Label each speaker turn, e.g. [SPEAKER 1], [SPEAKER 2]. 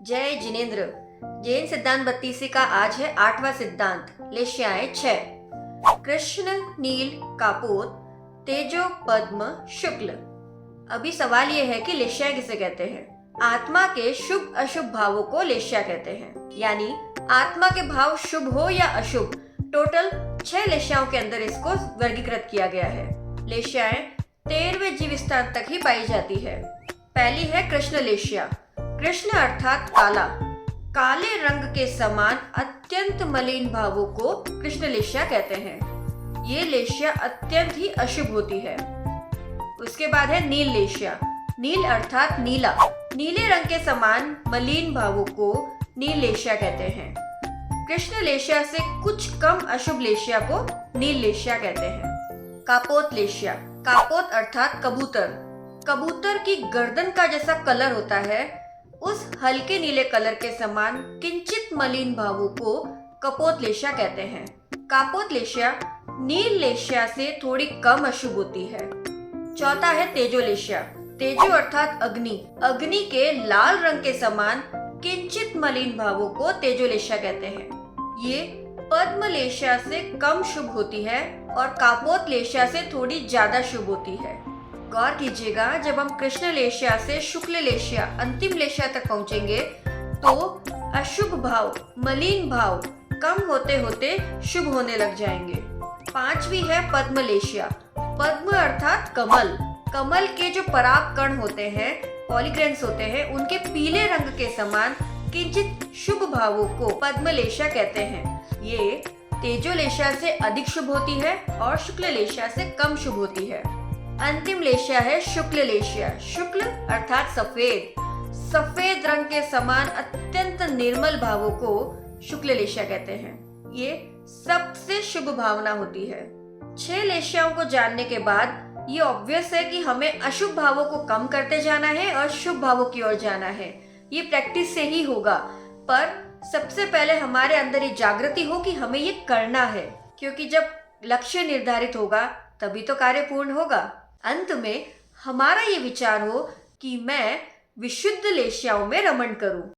[SPEAKER 1] जय जिनेन्द्र। जैन सिद्धांत 32 का आज है 8वां सिद्धांत। लेश्याएं 6। कृष्ण नील कापोत, तेजो पद्म शुक्ल। अभी सवाल ये है कि लेश्या किसे कहते हैं। आत्मा के शुभ अशुभ भावों को लेश्या कहते हैं, यानी आत्मा के भाव शुभ हो या अशुभ। टोटल 6 लेश्याओं के अंदर इसको वर्गीकृत किया गया है। लेश्याएं 13वें जीव स्थान तक ही पाई जाती है। पहली है कृष्ण लेश्या। कृष्ण अर्थात काला, काले रंग के समान अत्यंत मलिन भावों को कृष्ण लेश्या कहते हैं। ये लेश्या अत्यंत ही अशुभ होती है। उसके बाद है नील लेश्या। नील अर्थात नीला, नीले रंग के समान मलिन भावों को नील लेश्या कहते हैं। कृष्ण लेश्या से कुछ कम अशुभ लेश्या को नील लेश्या कहते हैं। कापोत लेश्या। कापोत अर्थात कबूतर, कबूतर की गर्दन का जैसा कलर होता है, उस हल्के नीले कलर के समान किंचित मलिन भावों को कपोत लेश्या कहते हैं। कापोत लेश्या नील लेश्या से थोड़ी कम अशुभ होती है। चौथा है तेजो लेश्या। तेजो अर्थात अग्नि, अग्नि के लाल रंग के समान किंचित मलिन भावों को तेजो लेश्या कहते हैं। ये पद्म लेश्या से कम शुभ होती है और कापोत लेश्या से थोड़ी ज्यादा शुभ होती है। गौर कीजिएगा, जब हम कृष्ण लेश्या से शुक्ल लेश्या अंतिम लेश्या तक पहुंचेंगे तो अशुभ भाव, मलिन भाव कम होते होते शुभ होने लग जाएंगे। 5वीं है पद्म लेश्या। पद्म अर्थात कमल, कमल के जो पराग कण होते हैं, पॉलीग्रेन्स होते हैं, उनके पीले रंग के समान किंचित शुभ भावों को पद्म लेश्या कहते हैं। ये तेजो लेश्या से अधिक शुभ होती है और शुक्ल लेश्या से कम शुभ होती है। अंतिम लेश्या है शुक्ल लेश्या। शुक्ल अर्थात सफेद, सफेद रंग के समान अत्यंत निर्मल भावों को शुक्ल लेश्या कहते हैं। ये सबसे शुभ भावना होती है। 6 लेश्याओं को जानने के बाद ये ऑब्वियस है कि हमें अशुभ भावों को कम करते जाना है और शुभ भावों की ओर जाना है। ये प्रैक्टिस से ही होगा, पर सबसे पहले हमारे अंदर ये जागृति हो कि हमें ये करना है, क्योंकि जब लक्ष्य निर्धारित होगा तभी तो कार्य पूर्ण होगा। अंत में हमारा ये विचार हो कि मैं विशुद्ध लेश्याओं में रमण करूं।